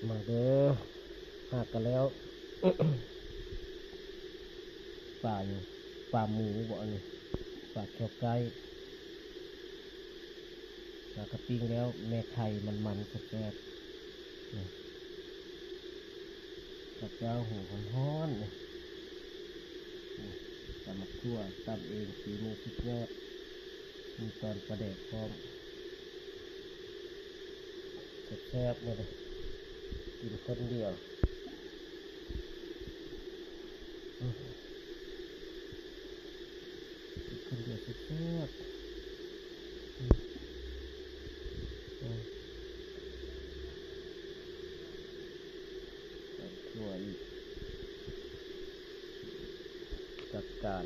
มาเด้อหากกันแล้วป่าอยู่ป่าหมูบ่อันนี้ป่าแควไก่ปลากระปิ้งแล้วแม่ไข่มันแซ่บๆนี่กับเจ้าหูฮ้อนๆนี่ตำมะขั่วตำเองฝีมือสุดยอดมีตอนประเดกพร้อมแซ่บๆเลยกินคนเดียวกินคนเดียวแซ่บถั่วอีกจัดการ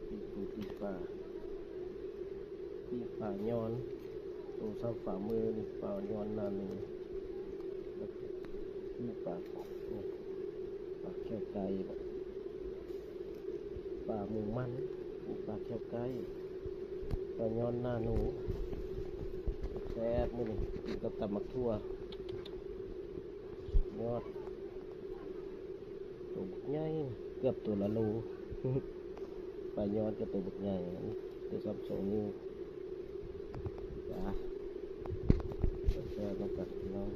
ปีปูปีป่าย้อนตัวซ้ำฝ่ามือนี่ป่าย้อนนั่นนี่ปีป่าแค่ไก่ป่าหมูมันป่าแค่ไก่ป่าย้อนหน้าหนูแซ่บมื้อนี่กินกับตำมักทั่วยอดตัวบุกใหญ่เกือบตัวละโลป่าย้อนกับตัวบุกใหญ่ตัวซ้ำ2 นิ้วจ้าแซ่บแล้วกันน้อง